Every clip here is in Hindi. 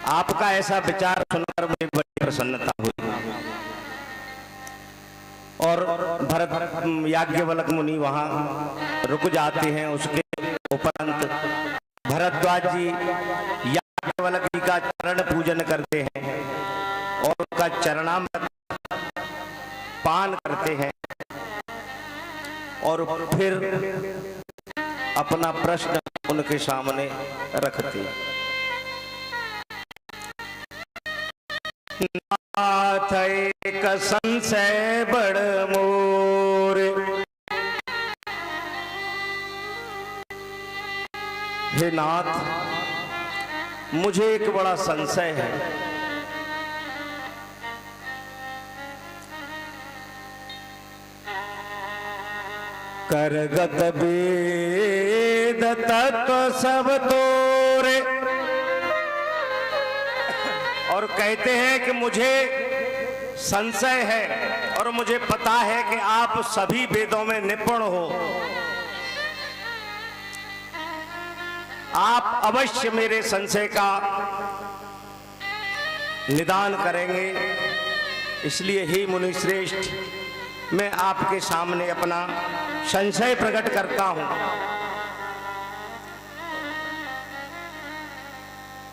आपका ऐसा विचार सुनकर मुझे बड़ी प्रसन्नता हुई। और भरत याज्ञवल्क्य मुनि वहां रुक जाते हैं। उसके उपरांत भरद्वाज जी याज्ञवल्क्य जी का चरण पूजन करते हैं और उनका चरणामृत पान करते हैं और फिर अपना प्रश्न उनके सामने रखते हैं। नाथ एक संशय बड़ मोर, हे नाथ मुझे एक बड़ा संशय है। करगत वेद तत्व सब तोरे, और कहते हैं कि मुझे संशय है और मुझे पता है कि आप सभी वेदों में निपुण हो। आप अवश्य मेरे संशय का निदान करेंगे। इसलिए हे मुनि श्रेष्ठ, मैं आपके सामने अपना संशय प्रकट करता हूं।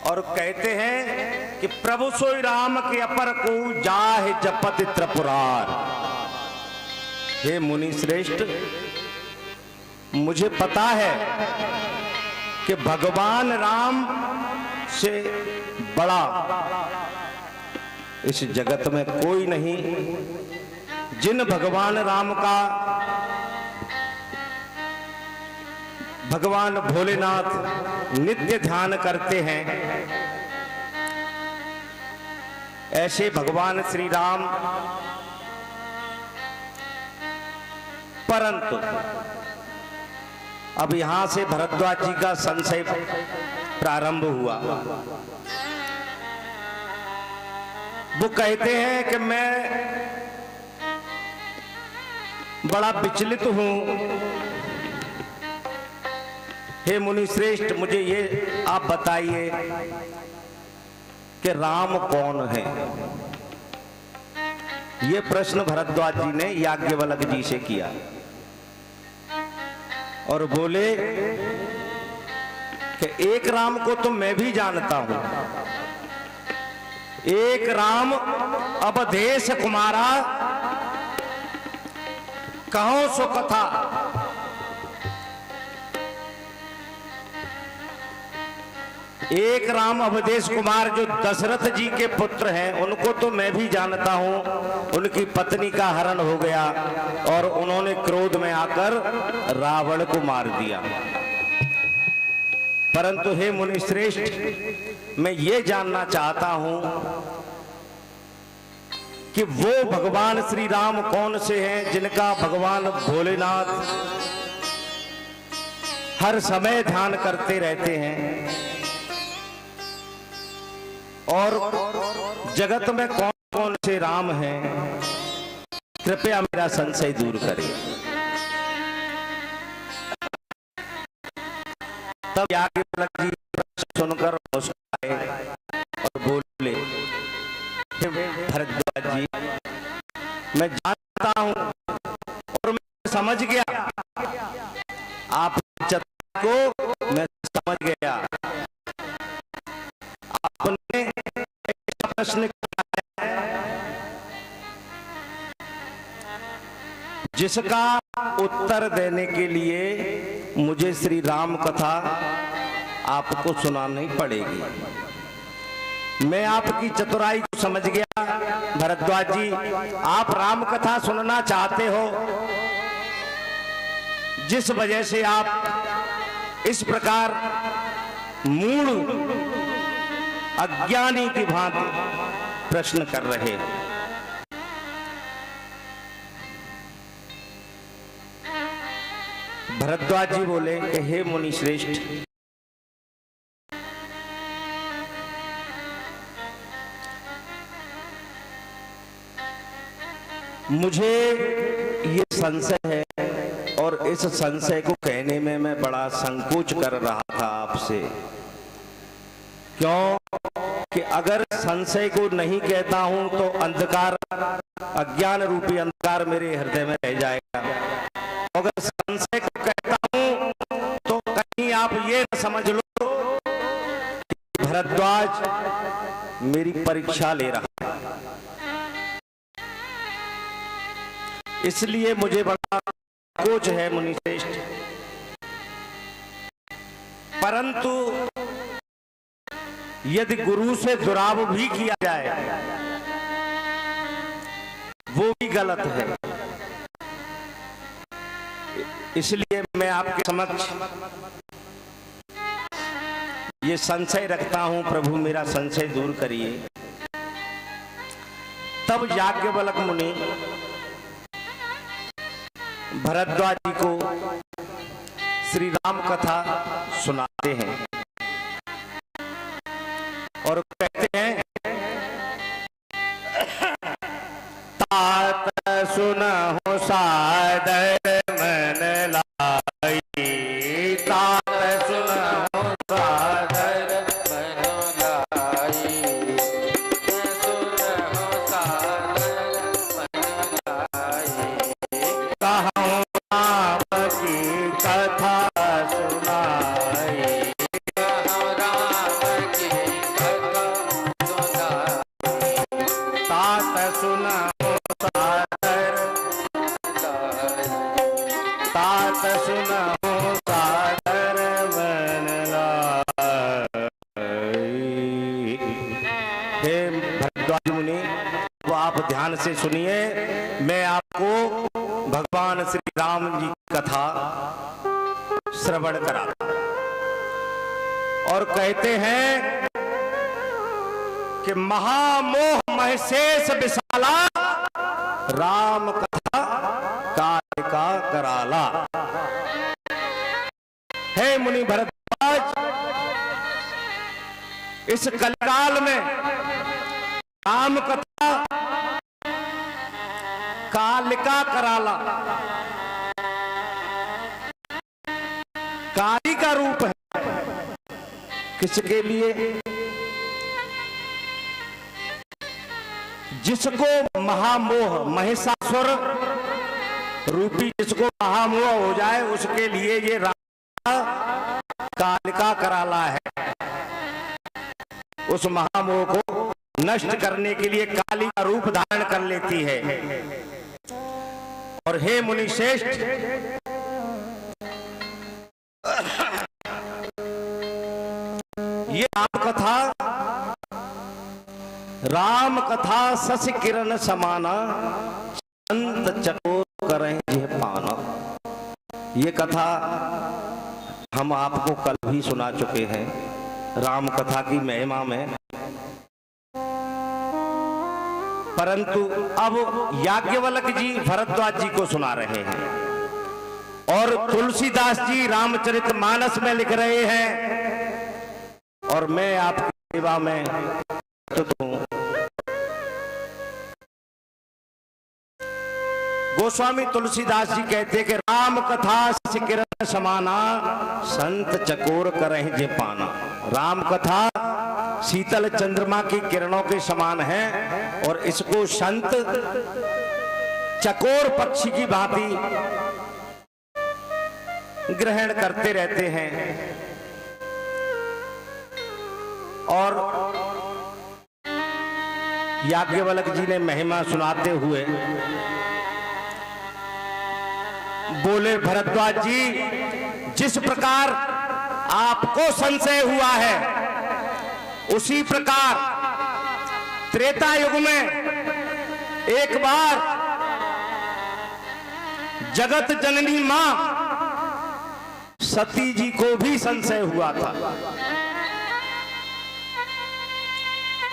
और कहते हैं कि प्रभु सोई राम के अपर को जाहे जपत त्रिपुरार। हे मुनि श्रेष्ठ, मुझे पता है कि भगवान राम से बड़ा इस जगत में कोई नहीं। जिन भगवान राम का भगवान भोलेनाथ नित्य ध्यान करते हैं, ऐसे भगवान श्री राम, परंतु अब यहां से भरद्वाज जी का संशय प्रारंभ हुआ। वो कहते हैं कि मैं बड़ा विचलित हूं। हे मुनि श्रेष्ठ, मुझे ये आप बताइए कि राम कौन है। ये प्रश्न भरद्वाज जी ने याज्ञवल्क्य जी से किया और बोले कि एक राम को तो मैं भी जानता हूं। एक राम अवधेश कुमारा, कहो सो कथा। एक राम अवधेश कुमार जो दशरथ जी के पुत्र हैं, उनको तो मैं भी जानता हूं। उनकी पत्नी का हरण हो गया और उन्होंने क्रोध में आकर रावण को मार दिया। परंतु हे मुनि श्रेष्ठ, मैं ये जानना चाहता हूं कि वो भगवान श्री राम कौन से हैं जिनका भगवान भोलेनाथ हर समय ध्यान करते रहते हैं, और जगत में कौन कौन से राम हैं। कृपया मेरा संशय दूर करें। तब याज्ञवल्क्य जी सुनकर मुस्कुराए और बोले, भरद्वाज जी, मैं जानता हूं और मैं समझ गया, आप चतुर को मैं समझ गया। आपने प्रश्न किया है जिसका उत्तर देने के लिए मुझे श्री राम कथा आपको सुनानी पड़ेगी। मैं आपकी चतुराई को समझ गया। भरद्वाज जी, आप राम कथा सुनना चाहते हो, जिस वजह से आप इस प्रकार मूढ़ अज्ञानी की भांति प्रश्न कर रहे हैं। भरद्वाज जी बोले कि हे मुनि श्रेष्ठ, मुझे ये संशय है और इस संशय को कहने में मैं बड़ा संकोच कर रहा था आपसे। क्यों कि अगर संशय को नहीं कहता हूं तो अंधकार, अज्ञान रूपी अंधकार मेरे हृदय में रह जाएगा। अगर संशय को कहता हूं तो कहीं आप ये न समझ लो कि भरद्वाज मेरी परीक्षा ले रहा है। इसलिए मुझे बड़ा कोच है मुनिश्रेष्ठ, परंतु यदि गुरु से दुराव भी किया जाए वो भी गलत है। इसलिए मैं आपके समक्ष ये संशय रखता हूं, प्रभु मेरा संशय दूर करिए। तब याज्ञवल्क्य मुनि भरद्वाज जी को श्री राम कथा सुनाते हैं और कहते हैं, तात सुनहु सादर मन लाई, तात सुनहु सादर मन लाई, सुनहु सादर मन लाई, कहूँ राम की कथा सुनाई, कहूँ राम की कथा सुनाई, तात सुनहु सादर, तात सुनहु सादर मन लाई। हे भरद्वाज मुनि, तो आप ध्यान से सुनिए, मैं आपको भगवान श्री राम जी की कथा श्रवण कराता और कहते हैं कि महामोह महशेष विशाला, राम कथा कालिका कराला। हे मुनि भरद्वाज, इस कलिकाल में राम कथा कालिका कराला, काली का रूप है। किसके लिए? जिसको महामोह, महिषासुर रूपी जिसको महामोह हो जाए, उसके लिए ये राम कालिका कराला है। उस महामोह को नष्ट करने के लिए काली का रूप धारण कर लेती है। और हे मुनि श्रेष्ठ, ये राम कथा, राम कथा शशि किरण समाना, संत चकोर करें जे पाना। ये कथा हम आपको कल भी सुना चुके हैं, राम कथा की महिमा में, परंतु अब याज्ञवल्क्य जी भरद्वाज जी को सुना रहे हैं और तुलसीदास जी रामचरितमानस में लिख रहे हैं और मैं आपकी सेवा में हूं। गोस्वामी तुलसीदास जी कहते कि राम कथा शशि किरण समाना, संत चकोर करहिं जे पाना। राम कथा शीतल चंद्रमा की किरणों के समान है और इसको संत चकोर पक्षी की भांति ग्रहण करते रहते हैं। और याज्ञवल्क्य जी ने महिमा सुनाते हुए बोले, भरद्वाज जी, जिस प्रकार आपको संशय हुआ है उसी प्रकार त्रेता युग में एक बार जगत जननी मां सती जी को भी संशय हुआ था।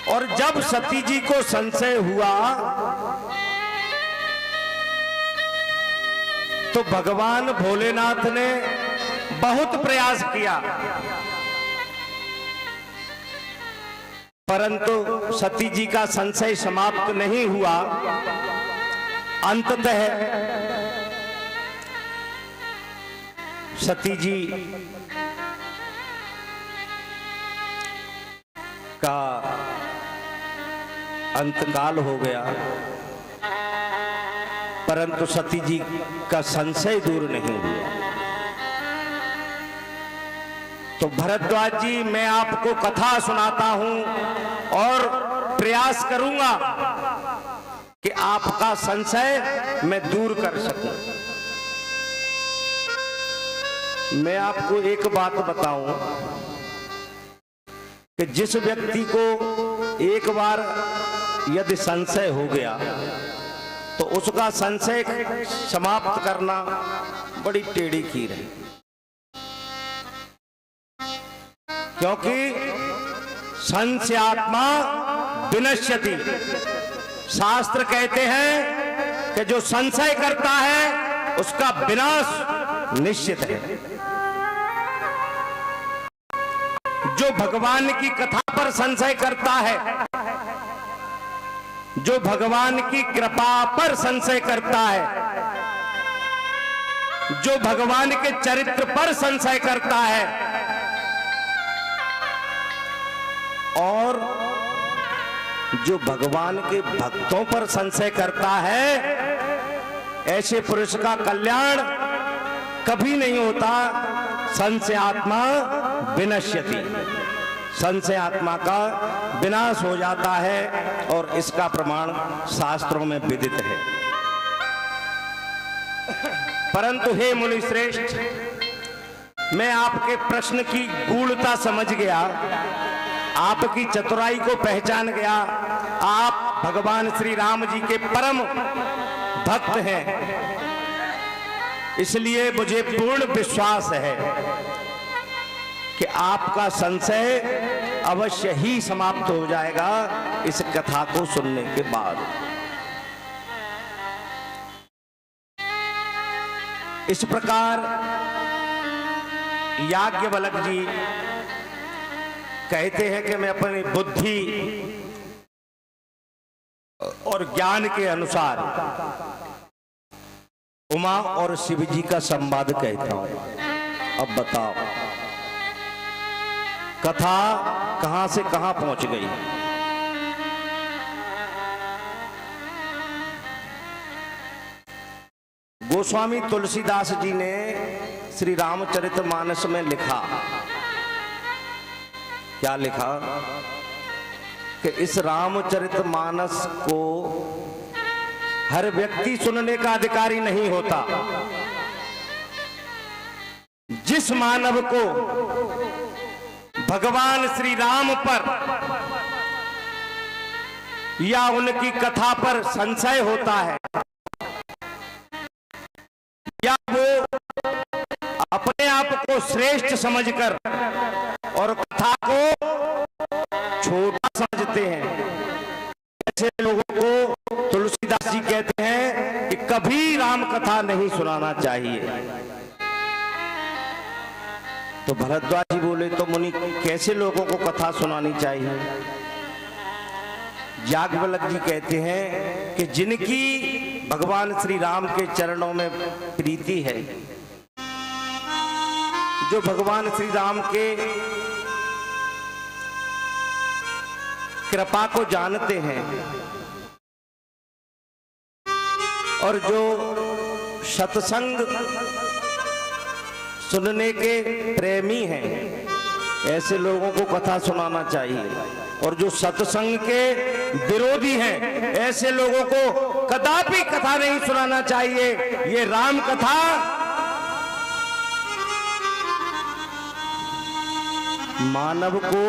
और जब सती जी को संशय हुआ तो भगवान भोलेनाथ ने बहुत प्रयास किया, परंतु सती जी का संशय समाप्त नहीं हुआ। अंततः सती जी का अंतकाल हो गया, परंतु सती जी का संशय दूर नहीं हुआ। तो भरद्वाज जी, मैं आपको कथा सुनाता हूं और प्रयास करूंगा कि आपका संशय मैं दूर कर सकूं। मैं आपको एक बात बताऊं कि जिस व्यक्ति को एक बार यदि संशय हो गया तो उसका संशय समाप्त करना बड़ी टेढ़ी खीर है, क्योंकि संशयात्मा विनश्यति। शास्त्र कहते हैं कि जो संशय करता है उसका विनाश निश्चित है। जो भगवान की कथा पर संशय करता है, जो भगवान की कृपा पर संशय करता है, जो भगवान के चरित्र पर संशय करता है और जो भगवान के भक्तों पर संशय करता है, ऐसे पुरुष का कल्याण कभी नहीं होता। संशयात्मा विनश्यति, संशयात्मा का विनाश हो जाता है और इसका प्रमाण शास्त्रों में विदित है। परंतु हे मुनि श्रेष्ठ, मैं आपके प्रश्न की गूढ़ता समझ गया, आपकी चतुराई को पहचान गया। आप भगवान श्री राम जी के परम भक्त हैं, इसलिए मुझे पूर्ण विश्वास है कि आपका संशय अवश्य ही समाप्त हो जाएगा इस कथा को सुनने के बाद। इस प्रकार याज्ञवल्क्य जी कहते हैं कि मैं अपनी बुद्धि और ज्ञान के अनुसार उमा और शिव जी का संवाद कहता हूं। अब बताओ कथा कहां से कहां पहुंच गई। गोस्वामी तुलसीदास जी ने श्री रामचरितमानस में लिखा, क्या लिखा कि इस रामचरितमानस को हर व्यक्ति सुनने का अधिकारी नहीं होता। जिस मानव को भगवान श्री राम पर या उनकी कथा पर संशय होता है, या वो अपने आप को श्रेष्ठ समझकर और कथा को छोटा समझते हैं, ऐसे लोगों को तुलसीदास जी कहते हैं कि कभी राम कथा नहीं सुनाना चाहिए। तो भरद्वाज जी बोले, तो मुनि कैसे लोगों को कथा सुनानी चाहिए। याज्ञवल्क्य जी कहते हैं कि जिनकी भगवान श्री राम के चरणों में प्रीति है, जो भगवान श्री राम के कृपा को जानते हैं और जो सत्संग सुनने के प्रेमी हैं, ऐसे लोगों को कथा सुनाना चाहिए। और जो सत्संग के विरोधी हैं, ऐसे लोगों को कदापि कथा नहीं सुनाना चाहिए। ये राम कथा मानव को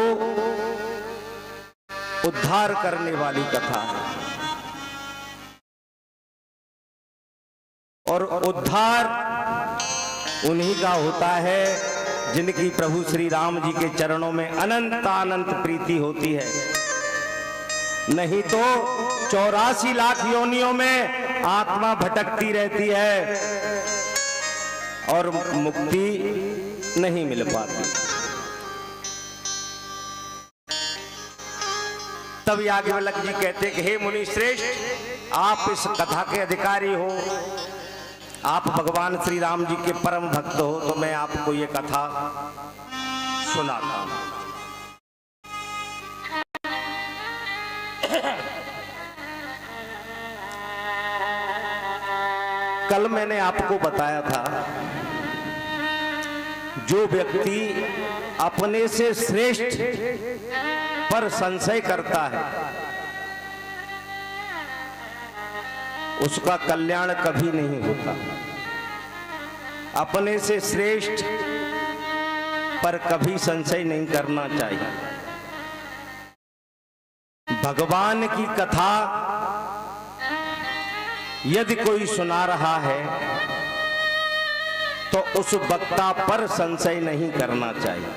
उद्धार करने वाली कथा है, और उद्धार उन्हीं का होता है जिनकी प्रभु श्री राम जी के चरणों में अनंत अनंत प्रीति होती है। नहीं तो 84 लाख योनियों में आत्मा भटकती रहती है और मुक्ति नहीं मिल पाती। तब याज्ञवल्क्य जी कहते कि हे मुनि श्रेष्ठ, आप इस कथा के अधिकारी हो, आप भगवान श्री राम जी के परम भक्त हो, तो मैं आपको ये कथा सुनाता हूं। कल मैंने आपको बताया था, जो व्यक्ति अपने से श्रेष्ठ पर संशय करता है उसका कल्याण कभी नहीं होता। अपने से श्रेष्ठ पर कभी संशय नहीं करना चाहिए। भगवान की कथा यदि कोई सुना रहा है तो उस वक्ता पर संशय नहीं करना चाहिए,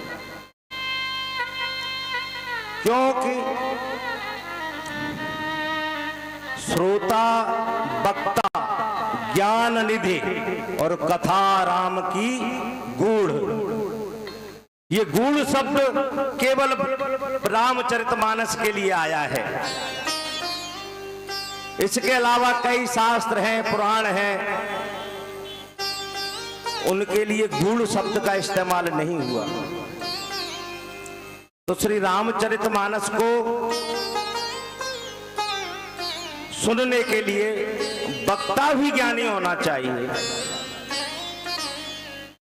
क्योंकि श्रोता वक्ता ज्ञान निधि और कथा राम की गूढ़, ये गूढ़ शब्द केवल रामचरितमानस के लिए आया है। इसके अलावा कई शास्त्र हैं, पुराण हैं, उनके लिए गूढ़ शब्द का इस्तेमाल नहीं हुआ। तो श्री रामचरितमानस को सुनने के लिए वक्ता भी ज्ञानी होना चाहिए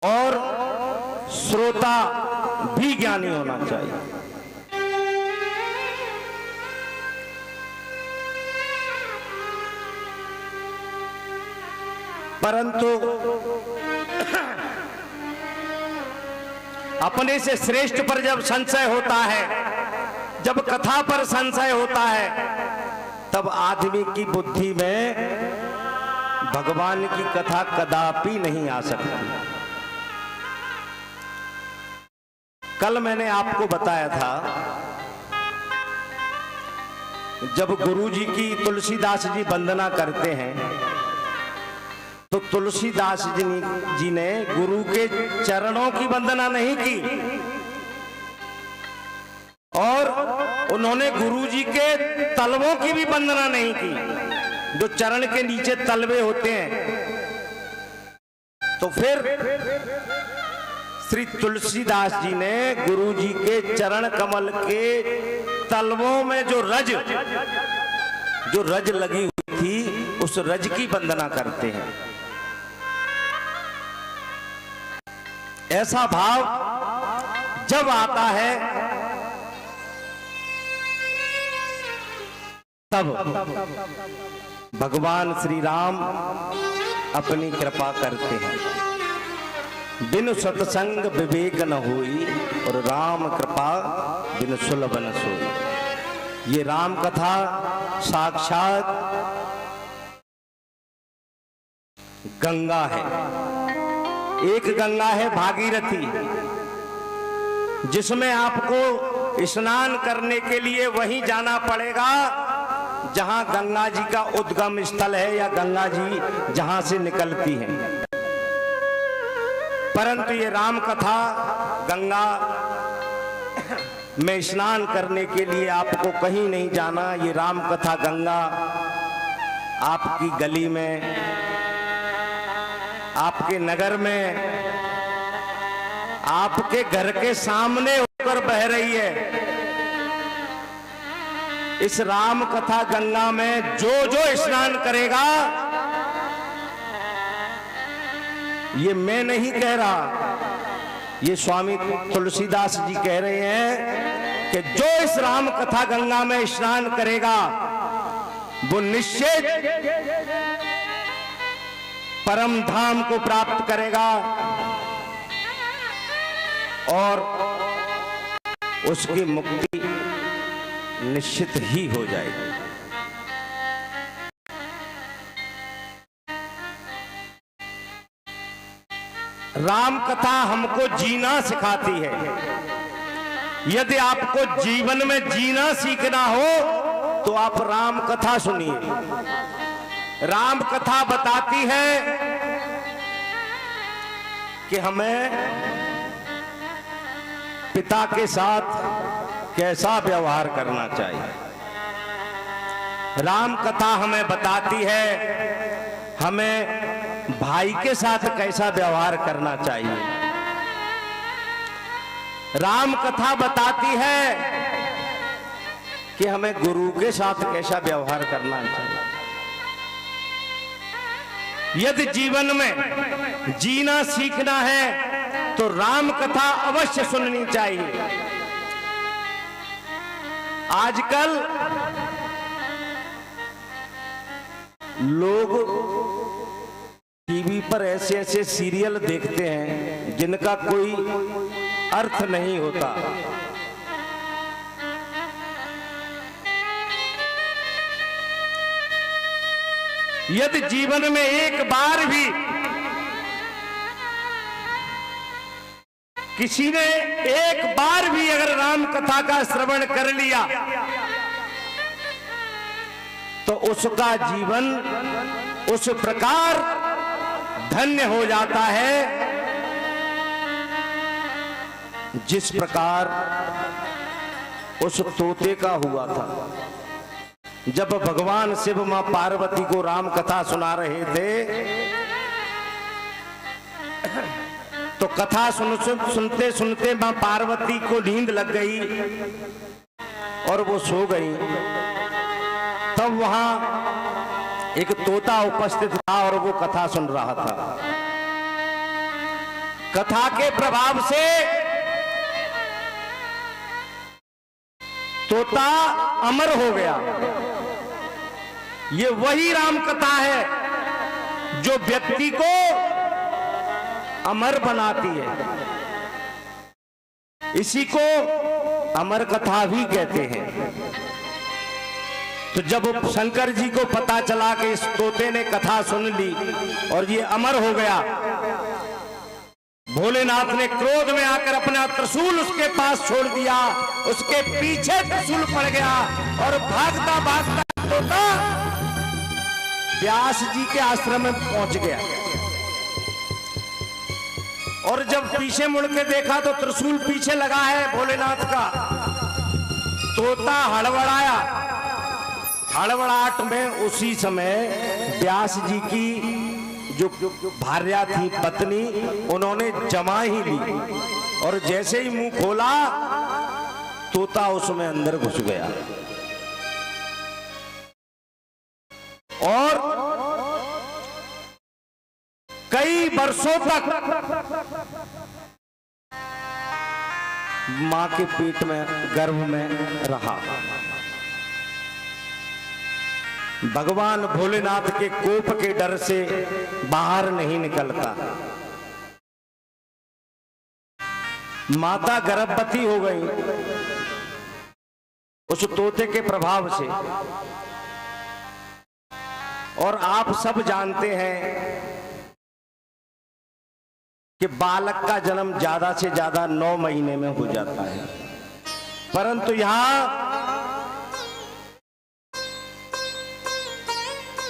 और श्रोता भी ज्ञानी होना चाहिए। परंतु अपने से श्रेष्ठ पर जब संशय होता है, जब कथा पर संशय होता है, तब आदमी की बुद्धि में भगवान की कथा कदापि नहीं आ सकती। कल मैंने आपको बताया था, जब गुरुजी की तुलसीदास जी वंदना करते हैं तो तुलसीदास जी ने गुरु के चरणों की वंदना नहीं की और उन्होंने गुरु जी के तलवों की भी वंदना नहीं की, जो चरण के नीचे तलवे होते हैं। तो फिर श्री तुलसीदास जी ने गुरु जी के चरण कमल के तलवों में जो रज लगी हुई थी, उस रज की वंदना करते हैं। ऐसा भाव जब आता है तब भगवान श्री राम अपनी कृपा करते हैं। बिनु सत्संग विवेक न होई और राम कृपा बिनु सुलभ न सोई। ये राम कथा साक्षात गंगा है। एक गंगा है भागीरथी, जिसमें आपको स्नान करने के लिए वहीं जाना पड़ेगा जहां गंगा जी का उद्गम स्थल है या गंगा जी जहां से निकलती हैं। परंतु ये राम कथा गंगा में स्नान करने के लिए आपको कहीं नहीं जाना। ये राम कथा गंगा आपकी गली में, आपके नगर में, आपके घर के सामने होकर बह रही है। इस राम कथा गंगा में जो जो स्नान करेगा, ये मैं नहीं कह रहा, ये स्वामी तुलसीदास जी कह रहे हैं कि जो इस राम कथा गंगा में स्नान करेगा वो निश्चित परम धाम को प्राप्त करेगा और उसकी मुक्ति निश्चित ही हो जाएगी। राम कथा हमको जीना सिखाती है। यदि आपको जीवन में जीना सीखना हो तो आप राम कथा सुनिए। राम कथा बताती है कि हमें पिता के साथ कैसा व्यवहार करना चाहिए। राम कथा हमें बताती है हमें भाई के साथ कैसा व्यवहार करना चाहिए। राम कथा बताती है कि हमें गुरु के साथ कैसा व्यवहार करना चाहिए। यदि जीवन में जीना सीखना है तो राम कथा अवश्य सुननी चाहिए। आजकल लोग टीवी पर ऐसे ऐसे सीरियल देखते हैं जिनका कोई अर्थ नहीं होता। यदि जीवन में एक बार भी किसी ने एक बार भी अगर राम कथा का श्रवण कर लिया तो उसका जीवन उस प्रकार धन्य हो जाता है जिस प्रकार उस तोते का हुआ था। जब भगवान शिव मां पार्वती को राम कथा सुना रहे थे तो कथा सुनते सुनते मां पार्वती को नींद लग गई और वो सो गई। तब वहां एक तोता उपस्थित था और वो कथा सुन रहा था। कथा के प्रभाव से तोता अमर हो गया। ये वही राम कथा है जो व्यक्ति को अमर बनाती है। इसी को अमर कथा भी कहते हैं। तो जब शंकर जी को पता चला कि इस तोते ने कथा सुन ली और ये अमर हो गया, भोलेनाथ ने क्रोध में आकर अपना त्रिशूल उसके पास छोड़ दिया। उसके पीछे त्रिशूल पड़ गया और भागता भागता तोता व्यास जी के आश्रम में पहुंच गया। और जब पीछे मुड़ के देखा तो त्रिशूल पीछे लगा है भोलेनाथ का। तोता हड़बड़ाया। हड़बड़ाहट में उसी समय व्यास जी की जो भार्या थी, पत्नी, उन्होंने जमा ही ली और जैसे ही मुंह खोला तोता उसमें अंदर घुस गया और कई वर्षों तक मां के पेट में, गर्भ में रहा। भगवान भोलेनाथ के कोप के डर से बाहर नहीं निकलता। माता गर्भवती हो गई उस तोते के प्रभाव से। और आप सब जानते हैं कि बालक का जन्म ज्यादा से ज्यादा 9 महीने में हो जाता है, परंतु यहां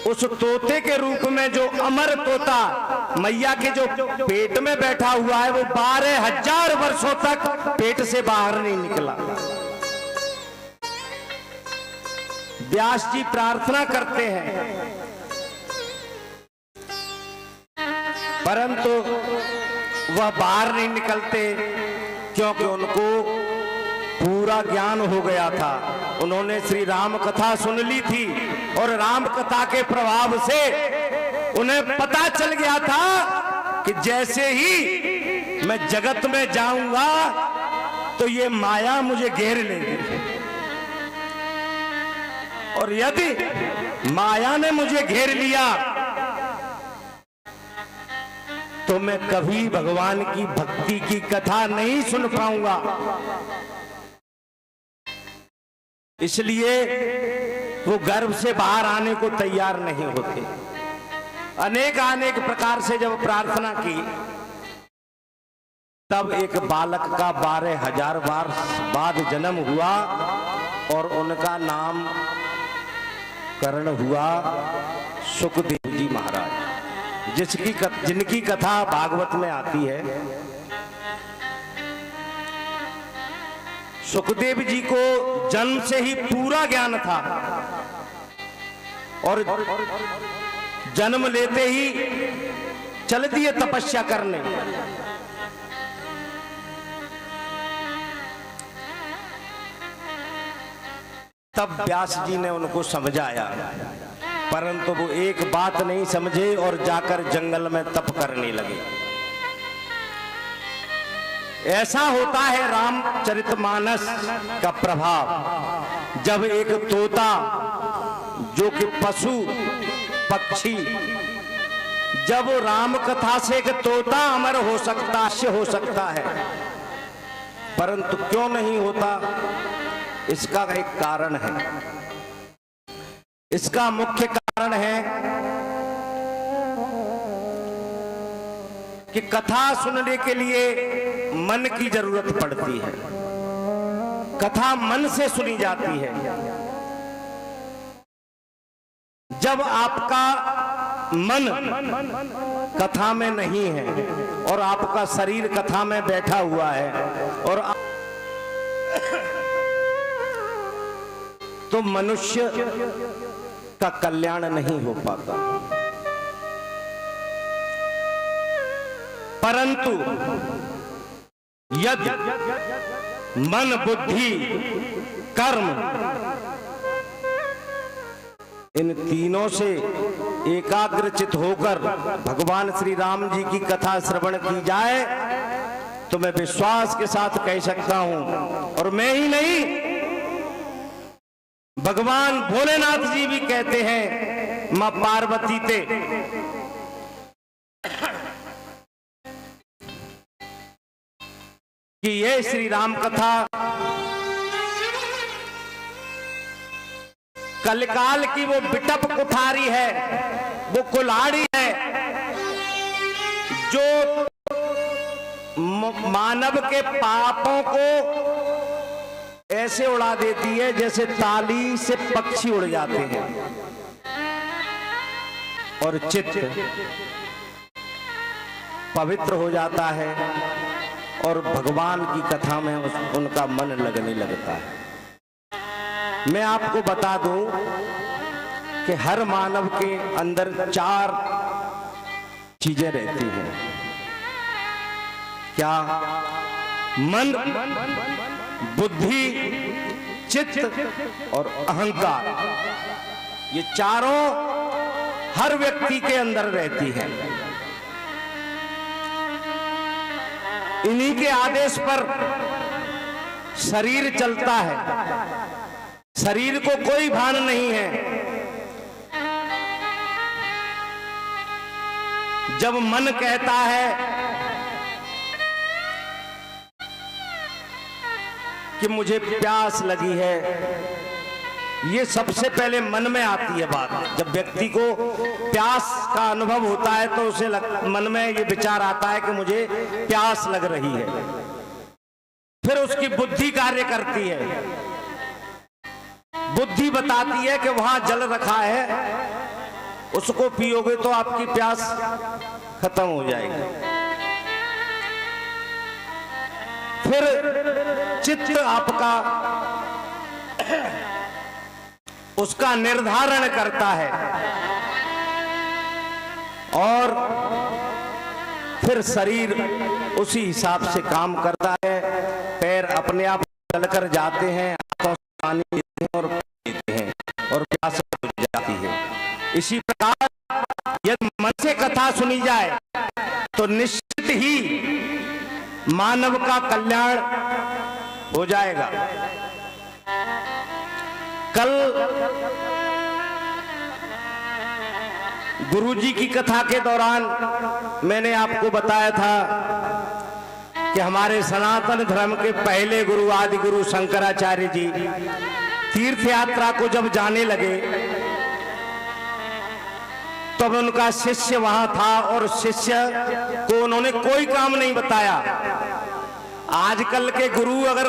उस तोते के रूप में जो अमर तोता मैया के जो पेट में बैठा हुआ है वो 12,000 वर्षों तक पेट से बाहर नहीं निकला। व्यास जी प्रार्थना करते हैं परंतु वह बाहर नहीं निकलते क्योंकि उनको पूरा ज्ञान हो गया था। उन्होंने श्री राम कथा सुन ली थी और राम कथा के प्रभाव से उन्हें पता चल गया था कि जैसे ही मैं जगत में जाऊंगा तो ये माया मुझे घेर लेगी और यदि माया ने मुझे घेर लिया तो मैं कभी भगवान की भक्ति की कथा नहीं सुन पाऊंगा। इसलिए वो गर्भ से बाहर आने को तैयार नहीं होते। अनेक प्रकार से जब प्रार्थना की तब एक बालक का 12,000 वर्ष बाद जन्म हुआ और उनका नाम करण हुआ सुखदेव जी महाराज, जिनकी कथा भागवत में आती है। सुखदेव जी को जन्म से ही पूरा ज्ञान था और जन्म लेते ही चल दिए तपस्या करने। तब व्यास जी ने उनको समझाया, परंतु वो एक बात नहीं समझे और जाकर जंगल में तप करने लगे। ऐसा होता है रामचरितमानस का प्रभाव। जब एक तोता जो कि पशु पक्षी, जब राम कथा से एक तोता अमर हो सकता है, परंतु क्यों नहीं होता? इसका एक कारण है। इसका मुख्य कारण है कि कथा सुनने के लिए मन की जरूरत पड़ती है। कथा मन से सुनी जाती है। जब आपका मन कथा में नहीं है और आपका शरीर कथा में बैठा हुआ है और तो मनुष्य का कल्याण नहीं हो पाता। परंतु यदि मन, बुद्धि, कर्म इन तीनों से एकाग्रचित होकर भगवान श्री राम जी की कथा श्रवण की जाए तो मैं विश्वास के साथ कह सकता हूं, और मैं ही नहीं, भगवान भोलेनाथ जी भी कहते हैं मां पार्वती ते कि ये श्री राम कथा कलकाल की वो बिटप कुठारी है, वो कुल्हाड़ी है जो मानव के पापों को ऐसे उड़ा देती है जैसे ताली से पक्षी उड़ जाते हैं, और चित्त पवित्र हो जाता है और भगवान की कथा में उनका मन लगने लगता है। मैं आपको बता दूं कि हर मानव के अंदर 4 चीजें रहती हैं। क्या? मन, बुद्धि, चित्त और अहंकार। ये चारों हर व्यक्ति के अंदर रहती हैं। इन्हीं के आदेश पर शरीर चलता है। शरीर को कोई भान नहीं है। जब मन कहता है कि मुझे प्यास लगी है, ये सबसे पहले मन में आती है बात। जब व्यक्ति को प्यास का अनुभव होता है तो उसे मन में ये विचार आता है कि मुझे प्यास लग रही है। फिर उसकी बुद्धि कार्य करती है। बुद्धि बताती है कि वहां जल रखा है, उसको पियोगे तो आपकी प्यास खत्म हो जाएगी। फिर चित्त आपका उसका निर्धारण करता है, और फिर शरीर उसी हिसाब से काम करता है। पैर अपने आप चलकर जाते हैं, आंखों से पानी देते हैं और पीते हैं, और प्यास बुझ जाती है। इसी प्रकार यदि मन से कथा सुनी जाए तो निश्चित ही मानव का कल्याण हो जाएगा। कल गुरुजी की कथा के दौरान मैंने आपको बताया था कि हमारे सनातन धर्म के पहले गुरु आदि गुरु शंकराचार्य जी तीर्थ यात्रा को जब जाने लगे तब उनका शिष्य वहां था, और शिष्य को उन्होंने कोई काम नहीं बताया। आजकल के गुरु अगर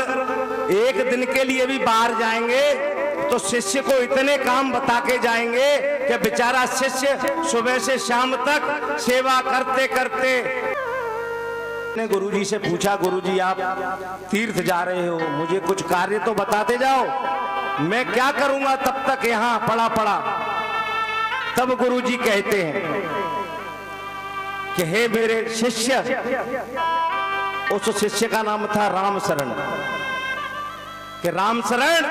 एक दिन के लिए भी बाहर जाएंगे तो शिष्य को इतने काम बता के जाएंगे कि बेचारा शिष्य सुबह से शाम तक सेवा करते करते। ने गुरुजी से पूछा, गुरुजी आप तीर्थ जा रहे हो, मुझे कुछ कार्य तो बताते जाओ, मैं क्या करूंगा तब तक यहाँ पड़ा पड़ा। तब गुरुजी कहते हैं कि हे मेरे शिष्य, उस शिष्य का नाम था राम शरण, कि राम शरण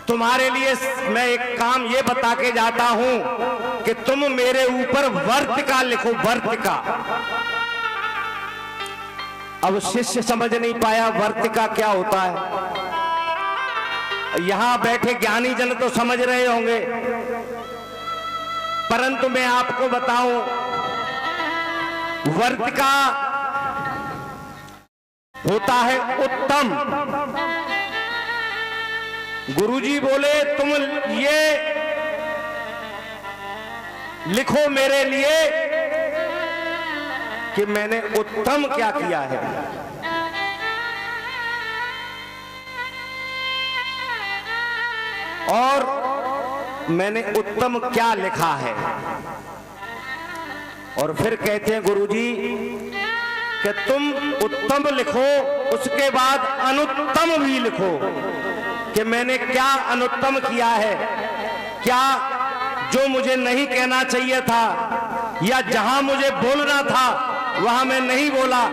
तुम्हारे लिए मैं एक काम ये बता के जाता हूं कि तुम मेरे ऊपर वर्तिका लिखो, वर्तिका। अब शिष्य समझ नहीं पाया वर्तिका क्या होता है। यहां बैठे ज्ञानी जन तो समझ रहे होंगे, परंतु मैं आपको बताऊं, वर्तिका होता है उत्तम। गुरुजी बोले तुम ये लिखो मेरे लिए कि मैंने उत्तम क्या किया है। और मैंने उत्तम क्या लिखा है। और फिर कहते हैं गुरुजी कि तुम उत्तम लिखो, उसके बाद अनुत्तम भी लिखो कि मैंने क्या अनुत्तम किया है, क्या जो मुझे नहीं कहना चाहिए था या जहां मुझे बोलना था वहां मैं नहीं बोला,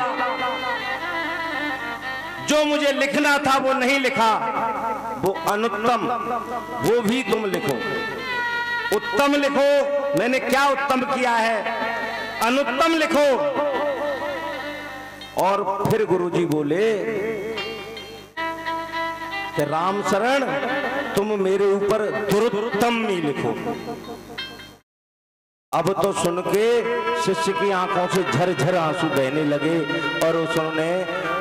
जो मुझे लिखना था वो नहीं लिखा, वो अनुत्तम, वो भी तुम लिखो। उत्तम लिखो मैंने क्या उत्तम किया है, अनुत्तम लिखो। और फिर गुरुजी बोले कि राम शरण तुम मेरे ऊपर दुरुत्तम भी लिखो। अब तो सुन के शिष्य की आंखों से झरझर आंसू बहने लगे और उसने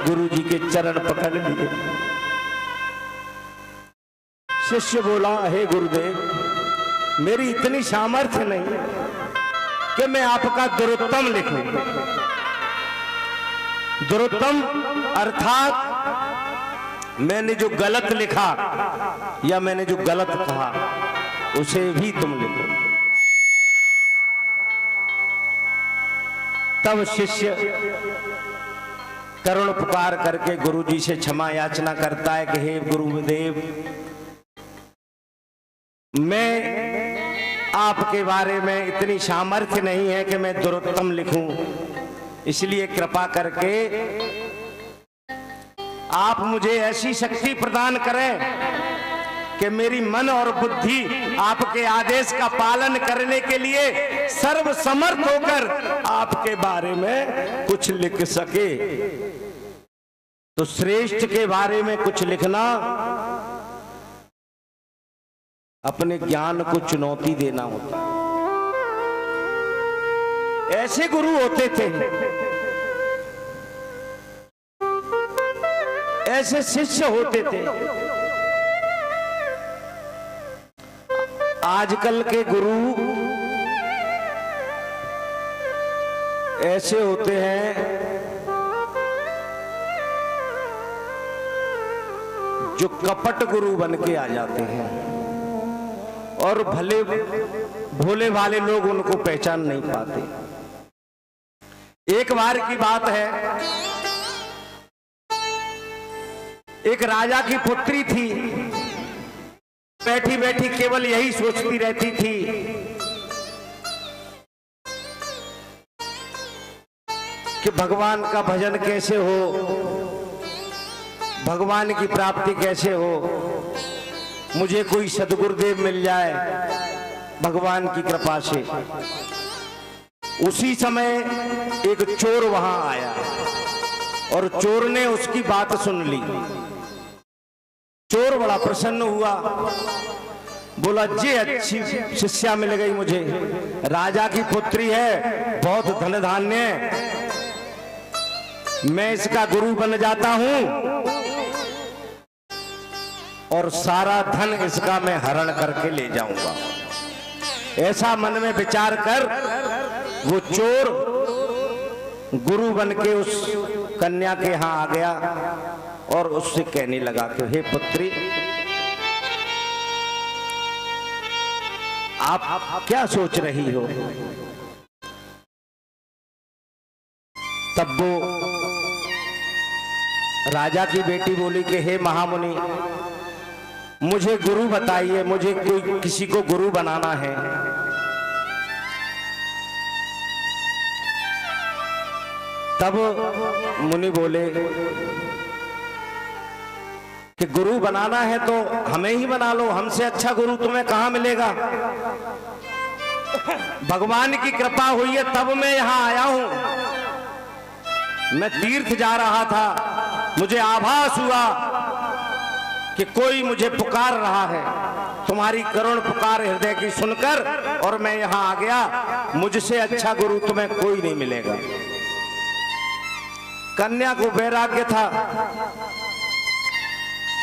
गुरुजी के चरण पकड़ लिए। शिष्य बोला, हे गुरुदेव, मेरी इतनी सामर्थ्य नहीं कि मैं आपका दुरुत्तम लिखूं। दुरुत्तम अर्थात मैंने जो गलत लिखा या मैंने जो गलत कहा उसे भी तुम लिखो। तब शिष्य करुण पुकार करके गुरुजी से क्षमा याचना करता है कि हे गुरुदेव, मैं आपके बारे में इतनी सामर्थ्य नहीं है कि मैं दुरुत्तम लिखूं, इसलिए कृपा करके आप मुझे ऐसी शक्ति प्रदान करें कि मेरी मन और बुद्धि आपके आदेश का पालन करने के लिए सर्वसमर्थ होकर आपके बारे में कुछ लिख सके। तो श्रेष्ठ के बारे में कुछ लिखना अपने ज्ञान को चुनौती देना होता। ऐसे गुरु होते थे, ऐसे शिष्य होते थे। आजकल के गुरु ऐसे होते हैं जो कपट गुरु बन के आ जाते हैं और भले भोले भाले लोग उनको पहचान नहीं पाते। एक बार की बात है, एक राजा की पुत्री थी, बैठी बैठी केवल यही सोचती रहती थी कि भगवान का भजन कैसे हो, भगवान की प्राप्ति कैसे हो, मुझे कोई सदगुरुदेव मिल जाए भगवान की कृपा से। उसी समय एक चोर वहां आया और चोर ने उसकी बात सुन ली। चोर बड़ा प्रसन्न हुआ, बोला जे अच्छी शिष्या मिल गई मुझे, राजा की पुत्री है, बहुत धन धान्य है, मैं इसका गुरु बन जाता हूं और सारा धन इसका मैं हरण करके ले जाऊंगा। ऐसा मन में विचार कर वो चोर गुरु बन के उस कन्या के यहां आ गया और उससे कहने लगा कि हे पुत्री, आप क्या सोच रही हो? तब वो राजा की बेटी बोली कि हे महामुनि, मुझे गुरु बताइए, मुझे कोई किसी को गुरु बनाना है। तब मुनि बोले कि गुरु बनाना है तो हमें ही बना लो, हमसे अच्छा गुरु तुम्हें कहां मिलेगा। भगवान की कृपा हुई है तब मैं यहां आया हूं। मैं तीर्थ जा रहा था, मुझे आभास हुआ कि कोई मुझे पुकार रहा है। तुम्हारी करुण पुकार हृदय की सुनकर और मैं यहां आ गया। मुझसे अच्छा गुरु तुम्हें कोई नहीं मिलेगा। कन्या को वैराग्य था,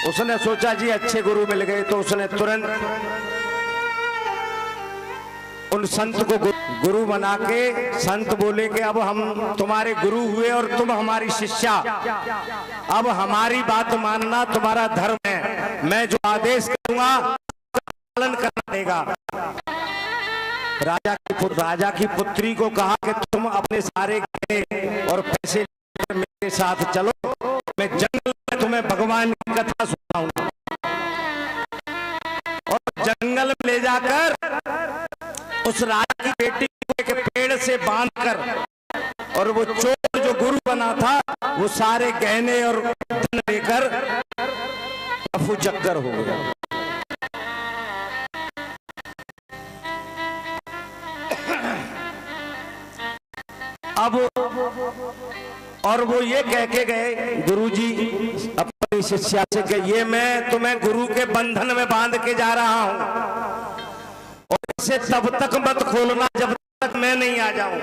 उसने सोचा जी अच्छे गुरु मिल गए, तो उसने तुरंत उन संत को गुरु बना के, संत बोले कि अब हम तुम्हारे गुरु हुए और तुम हमारी शिष्या, अब हमारी बात मानना तुम्हारा धर्म है, मैं जो आदेश करूंगा पालन करना पड़ेगा। राजा की पुत्री को कहा कि तुम अपने सारे गहने और पैसे लेकर मेरे साथ चलो, मैं जंगल में तुम्हें भगवान की कथा सुनाऊंगा। और जंगल में ले जाकर उस राजा की बेटी को एक पेड़ से बांधकर, और वो चोर जो गुरु बना था वो सारे गहने और धन लेकर अफू चक्कर हो गया। अब और वो ये कह के गए गुरुजी अपनी शिष्या से कि ये मैं तुम्हें गुरु के बंधन में बांध के जा रहा हूं, और इसे तब तक मत खोलना जब तक मैं नहीं आ जाऊं।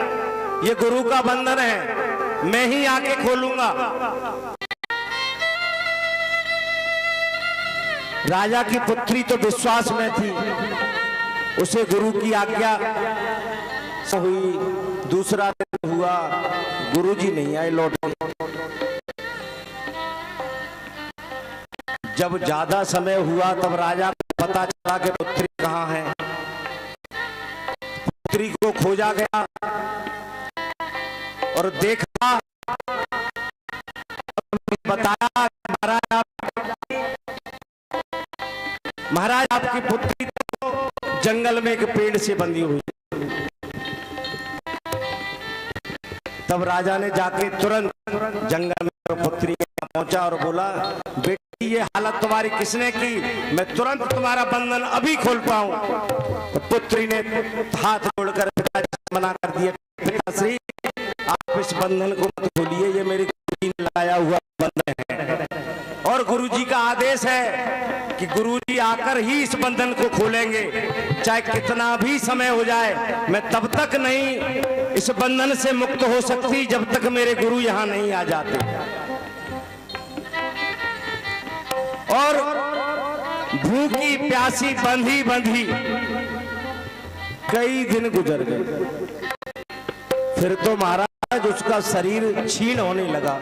ये गुरु का बंधन है, मैं ही आके खोलूंगा। राजा की पुत्री तो विश्वास में थी, उसे गुरु की आज्ञा हुई। दूसरा दिन हुआ, गुरुजी नहीं आए लौट के। जब ज्यादा समय हुआ तब राजा को पता चला कि पुत्री कहाँ है। पुत्री को खोजा गया और देखा, बताया महाराज आपकी पुत्री तो जंगल में एक पेड़ से बंधी हुई। तब राजा ने जाके तुरंत जंगल में पुत्री पहुंचा और बोला, बेटी ये हालत तुम्हारी किसने की, मैं तुरंत तुम्हारा बंधन अभी खोल पाऊं। तो पुत्री ने हाथ जोड़कर पिताजी मना कर दिया, पिताश्री आप इस बंधन को मत खोलिए, ये मेरे गुरुजी ने लगाया हुआ बंधन है, और गुरुजी का आदेश है कि गुरुजी आकर ही इस बंधन को खोलेंगे, चाहे कितना भी समय हो जाए, मैं तब तक नहीं इस बंधन से मुक्त हो सकती जब तक मेरे गुरु यहां नहीं आ जाते। और भूखी प्यासी बंधी बंधी कई दिन गुजर गए। फिर तो महाराज उसका शरीर क्षीण होने लगा।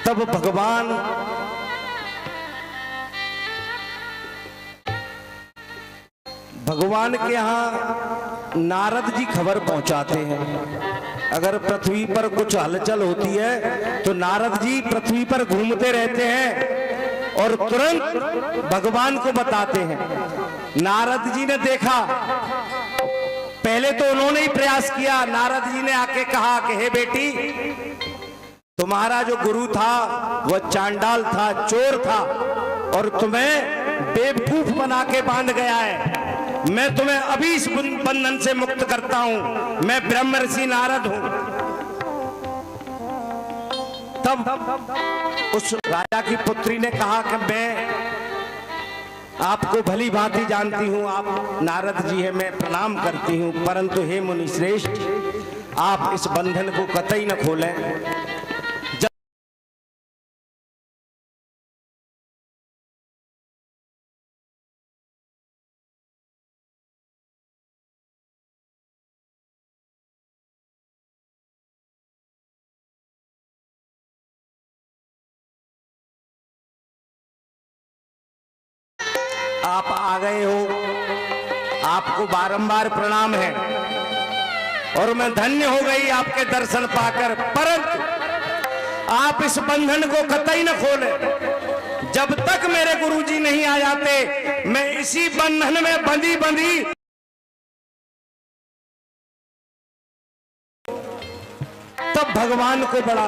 तब भगवान के यहाँ नारद जी खबर पहुंचाते हैं। अगर पृथ्वी पर कुछ हलचल होती है तो नारद जी पृथ्वी पर घूमते रहते हैं और तुरंत भगवान को बताते हैं। नारद जी ने देखा, पहले तो उन्होंने ही प्रयास किया। नारद जी ने आके कहा कि हे बेटी, तुम्हारा जो गुरु था वह चांडाल था, चोर था, और तुम्हें बेवकूफ बना के बांध गया है। मैं तुम्हें अभी इस बंधन से मुक्त करता हूं। मैं ब्रह्म ऋषि नारद हूं। तब उस राजा की पुत्री ने कहा कि मैं आपको भली भांति जानती हूं, आप नारद जी है, मैं प्रणाम करती हूं, परंतु हे मुनि श्रेष्ठ, आप इस बंधन को कतई न खोलें। आप आ गए हो, आपको बारंबार प्रणाम है, और मैं धन्य हो गई आपके दर्शन पाकर। परंतु आप इस बंधन को कतई न खोलें। जब तक मेरे गुरुजी नहीं आ जाते, मैं इसी बंधन में बंधी बंधी तब भगवान को बड़ा